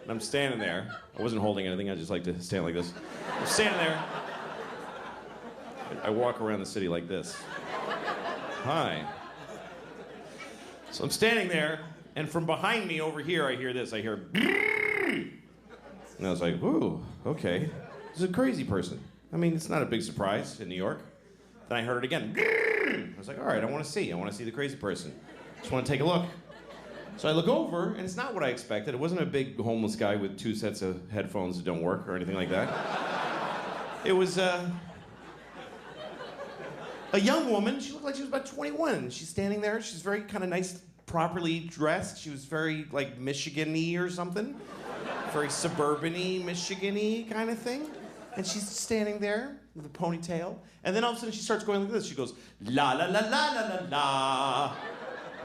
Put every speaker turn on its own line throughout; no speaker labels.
and I'm standing there. I wasn't holding anything, I just like to stand like this. I'm standing there. I walk around the city like this. Hi. So I'm standing there, and from behind me over here, I hear this. I hear, and I was like, ooh, okay. This is a crazy person. I mean, it's not a big surprise in New York. Then I heard it again. I was like, all right, I want to see the crazy person. Just want to take a look. So I look over, and it's not what I expected. It wasn't a big homeless guy with 2 sets of headphones that don't work or anything like that. It was a young woman. She looked like she was about 21. She's standing there. She's very kind of nice, properly dressed. She was very, like, Michigan-y or something. Very suburban-y, Michigan-y kind of thing. And she's standing there with a ponytail. And then all of a sudden she starts going like this. She goes, la la la la la la la.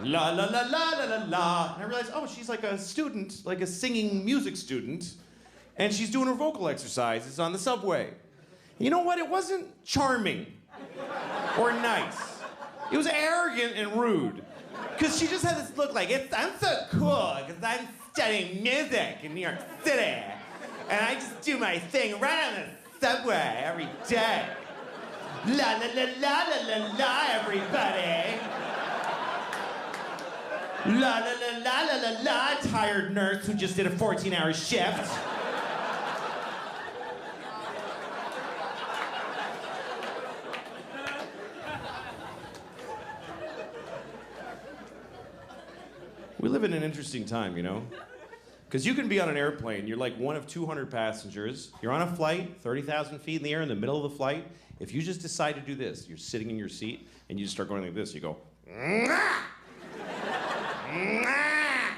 La la la la la la la. And I realized, oh, she's like a student, like a singing music student. And she's doing her vocal exercises on the subway. And you know what? It wasn't charming or nice. It was arrogant and rude. Because she just had this look like, I'm so cool because I'm studying music in New York City. And I just do my thing right on the subway every day. La la la la la la la, everybody. La la la la la la la, tired nurse who just did a 14-hour shift. We live in an interesting time, you know? Because you can be on an airplane, you're like one of 200 passengers, you're on a flight, 30,000 feet in the air, in the middle of the flight. If you just decide to do this, you're sitting in your seat, and you just start going like this, you go, Mwah! Mwah!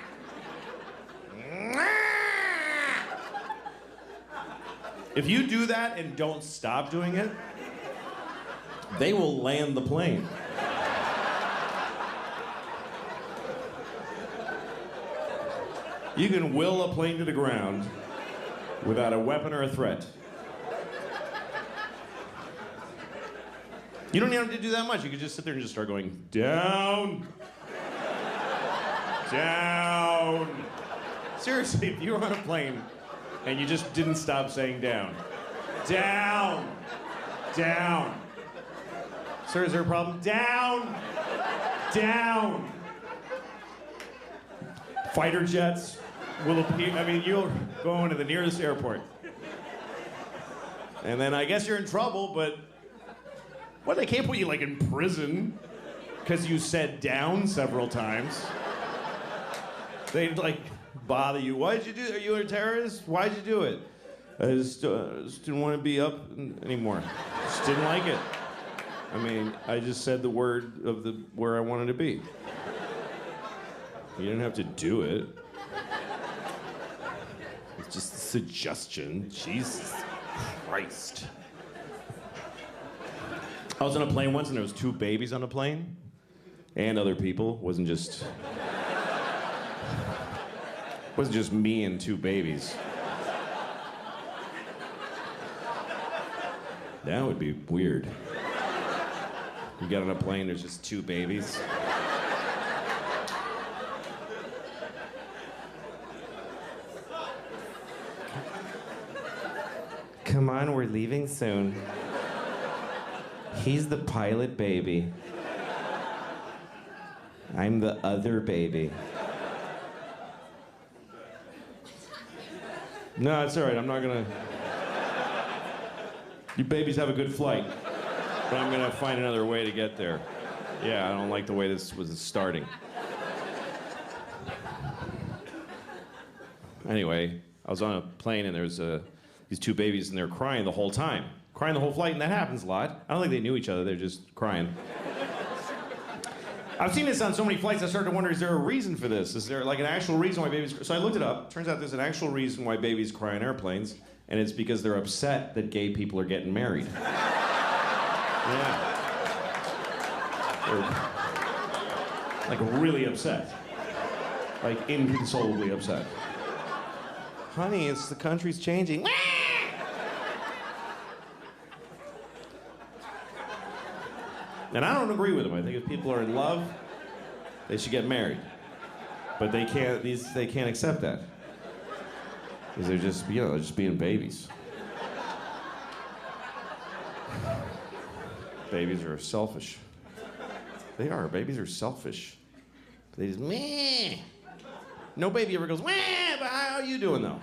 Mwah! If you do that and don't stop doing it, they will land the plane. You can will a plane to the ground without a weapon or a threat. You don't even have to do that much. You could just sit there and just start going, down, down. Seriously, if you were on a plane and you just didn't stop saying down, down, down. Sir, is there a problem? Down, down. Fighter jets will appear. I mean, you'll go into the nearest airport. And then I guess you're in trouble, but well, they can't put you like in prison because you said down several times. They'd like bother you. Why'd you do? Are you a terrorist? Why'd you do it? I just didn't want to be up anymore. Just didn't like it. I mean, I just said the word of the where I wanted to be. You didn't have to do it. It's just a suggestion. Jesus Christ. I was on a plane once and there was 2 babies on the plane. And other people. Wasn't just me and 2 babies. That would be weird. You get on a plane, there's just 2 babies. Come on, we're leaving soon. He's the pilot baby. I'm the other baby. No, it's all right. I'm not gonna... You babies have a good flight. But I'm gonna find another way to get there. Yeah, I don't like the way this was starting. Anyway, I was on a plane and there was these 2 babies and they're crying the whole time. Crying the whole flight, and that happens a lot. I don't think they knew each other, they're just crying. I've seen this on so many flights, I started to wonder, is there a reason for this? Is there like an actual reason why babies... So I looked it up. Turns out there's an actual reason why babies cry on airplanes, and it's because they're upset that gay people are getting married. Yeah. They're like really upset. Like inconsolably upset. Honey, it's the country's changing. And I don't agree with them. I think if people are in love, they should get married. But they can't accept that. Because they're just, they're just being babies. Babies are selfish. They are. Babies are selfish. They just, meh. No baby ever goes, meh, but how are you doing, though?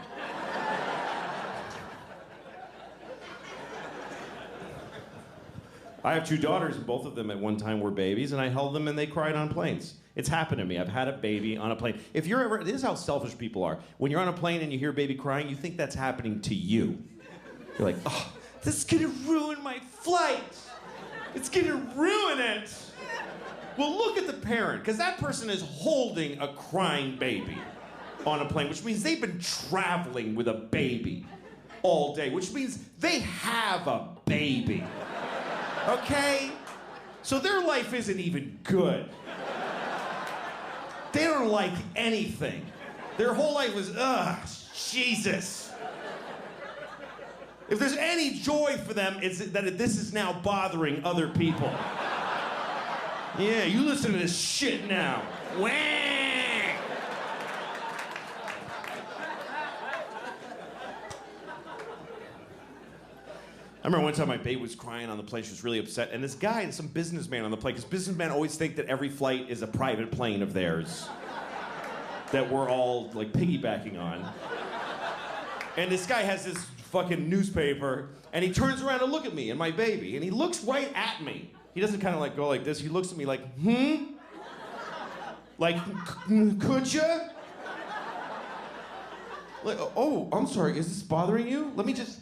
I have 2 daughters, and both of them at one time were babies, and I held them and they cried on planes. It's happened to me. I've had a baby on a plane. If you're ever, this is how selfish people are. When you're on a plane and you hear a baby crying, you think that's happening to you. You're like, oh, this is gonna ruin my flight. It's gonna ruin it. Well, look at the parent, because that person is holding a crying baby on a plane, which means they've been traveling with a baby all day, which means they have a baby. Okay? So their life isn't even good. They don't like anything. Their whole life was, Jesus. If there's any joy for them, it's that this is now bothering other people. Yeah, you listen to this shit now. Wah! I remember one time my babe was crying on the plane. She was really upset. And this guy, some businessman on the plane, because businessmen always think that every flight is a private plane of theirs that we're all like piggybacking on. And this guy has this fucking newspaper, and he turns around to look at me and my baby, and he looks right at me. He doesn't kind of like go like this. He looks at me like, Like, could ya? Like, oh, I'm sorry, is this bothering you? Let me just...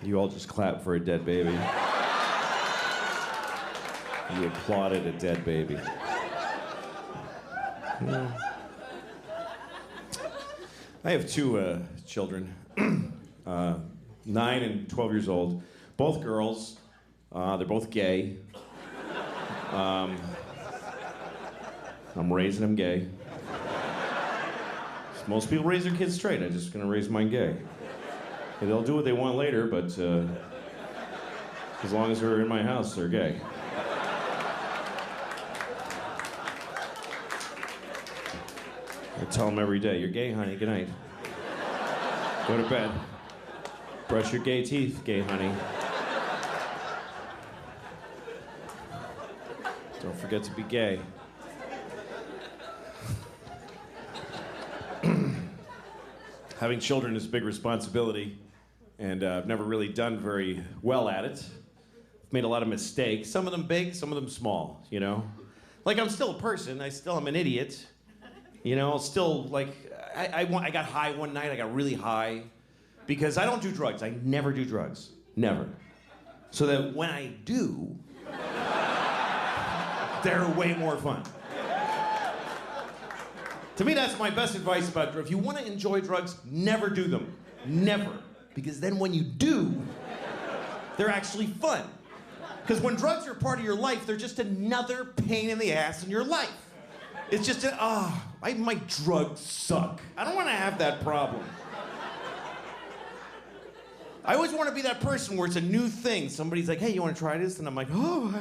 You all just clapped for a dead baby. You applauded a dead baby. Yeah. I have 2 children, 9 and 12 years old, both girls. They're both gay. I'm raising them gay. Most people raise their kids straight. I'm just gonna raise mine gay. They'll do what they want later, but as long as they're in my house, they're gay. I tell them every day, you're gay, honey, good night. Go to bed. Brush your gay teeth, gay honey. Don't forget to be gay. Having children is a big responsibility. And I've never really done very well at it. I've made a lot of mistakes. Some of them big, some of them small, you know? Like, I'm still a person. I still am an idiot. You know, still, like, I got high one night. I got really high. Because I don't do drugs. I never do drugs. Never. So that when I do, they're way more fun. To me, that's my best advice about drugs. If you want to enjoy drugs, never do them. Never. Because then when you do, they're actually fun. Because when drugs are part of your life, they're just another pain in the ass in your life. It's just, my drugs suck. I don't want to have that problem. I always want to be that person where it's a new thing. Somebody's like, hey, you want to try this? And I'm like, oh,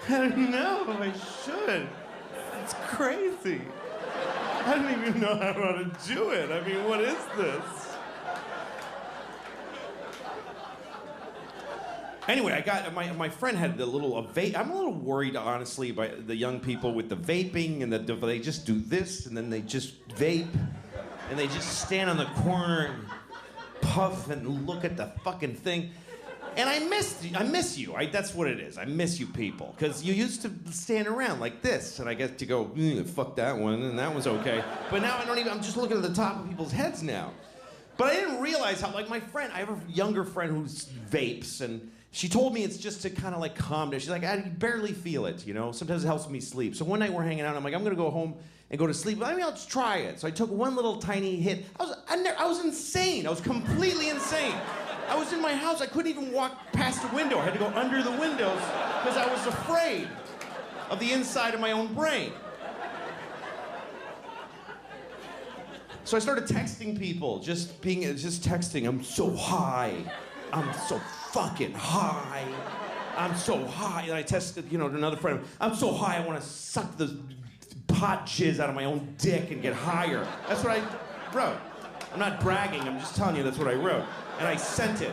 I don't know, I should. It's crazy. I don't even know how to do it. I mean, what is this? Anyway, I got my friend had the little vape. I'm a little worried, honestly, by the young people with the vaping and they just do this and then they just vape and they just stand on the corner and puff and look at the fucking thing. And I miss you. That's what it is. I miss you people because you used to stand around like this, and I get to go fuck that one, and that one's okay. But now I don't even. I'm just looking at the top of people's heads now. But I didn't realize how, like, my friend. I have a younger friend who vapes, and she told me it's just to kind of like calm down. She's like, I barely feel it, you know. Sometimes it helps me sleep. So one night we're hanging out. I'm like, I'm gonna go home and go to sleep. I mean, I'll just try it. So I took one little tiny hit. I was insane. I was completely insane. I was in my house. I couldn't even walk past the window. I had to go under the windows because I was afraid of the inside of my own brain. So I started texting people, just texting. I'm so high. I'm so fucking high. I'm so high. And I texted, another friend. I'm so high. I want to suck the hot jizz out of my own dick and get higher. That's what I wrote. I'm not bragging. I'm just telling you that's what I wrote. And I sent it.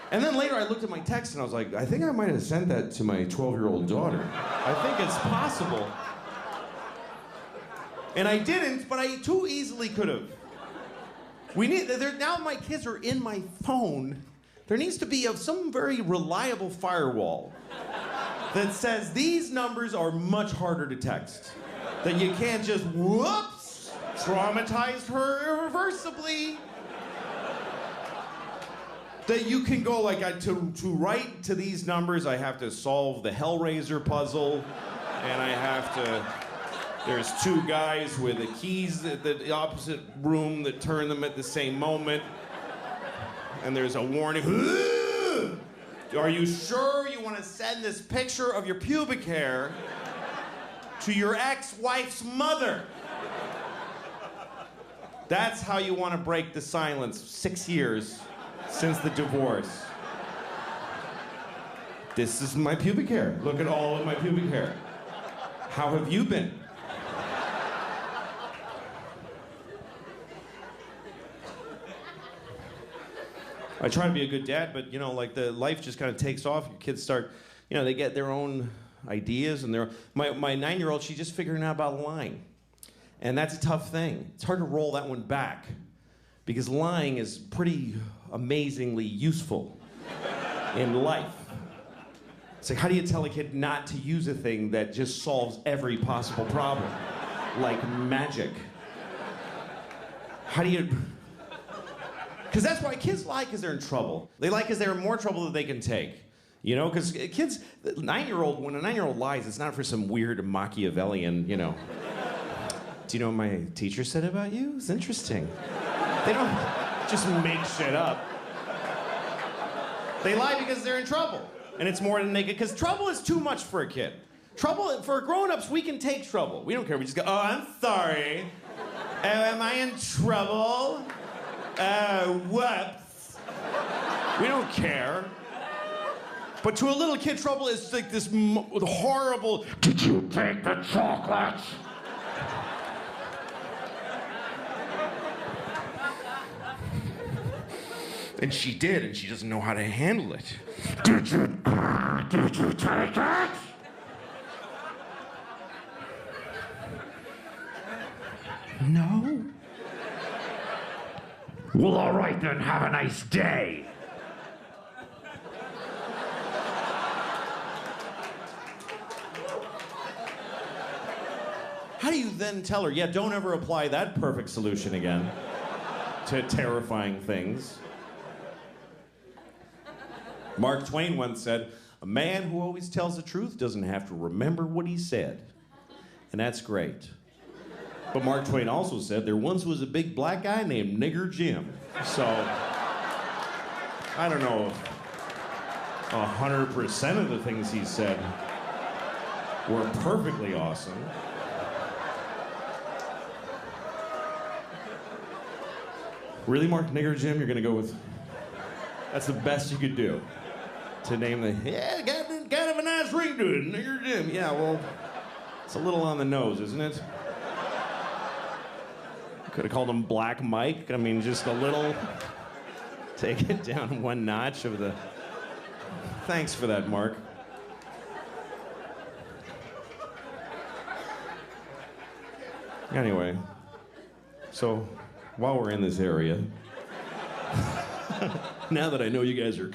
And then later I looked at my text and I was like, I think I might have sent that to my 12-year-old daughter. I think it's possible. And I didn't, but I too easily could have. Now my kids are in my phone. There needs to be some very reliable firewall that says these numbers are much harder to text. That you can't just, whoops, traumatized her irreversibly. That you can go to write to these numbers, I have to solve the Hellraiser puzzle, and I have to, there's two guys with the keys at the opposite room that turn them at the same moment, and there's a warning, are you sure you want to send this picture of your pubic hair to your ex-wife's mother? That's how you want to break the silence 6 years since the divorce. This is my pubic hair. Look at all of my pubic hair. How have you been? I try to be a good dad, but the life just kind of takes off. Your kids start, they get their own ideas, and my 9-year-old, she's just figuring out about lying. And that's a tough thing. It's hard to roll that one back because lying is pretty amazingly useful in life. It's like, how do you tell a kid not to use a thing that just solves every possible problem? Like magic. How do you... Because that's why kids lie, because they're in trouble. They lie because they're in more trouble than they can take. Because kids, when a 9-year-old lies, it's not for some weird Machiavellian, Do you know what my teacher said about you? It's interesting. They don't just make shit up. They lie because they're in trouble. And it's more than they get, because trouble is too much for a kid. Trouble, for grown-ups, we can take trouble. We don't care, we just go, oh, I'm sorry. Am I in trouble? Whoops. We don't care. But to a little kid, trouble is like this horrible, did you take the chocolate? And she did, and she doesn't know how to handle it. Did you take it? No. Well, all right then, have a nice day. How do you then tell her, yeah, don't ever apply that perfect solution again to terrifying things? Mark Twain once said, a man who always tells the truth doesn't have to remember what he said. And that's great. But Mark Twain also said there once was a big black guy named Nigger Jim. So, I don't know if 100% of the things he said were perfectly awesome. Really, Mark, Nigger Jim, you're gonna go with... That's the best you could do. To name got kind of a nice ring to it, Nigger Jim. Yeah, well, it's a little on the nose, isn't it? Could have called him Black Mike. I mean, just a little. Take it down one notch of the... Thanks for that, Mark. Anyway, so while we're in this area, now that I know you guys are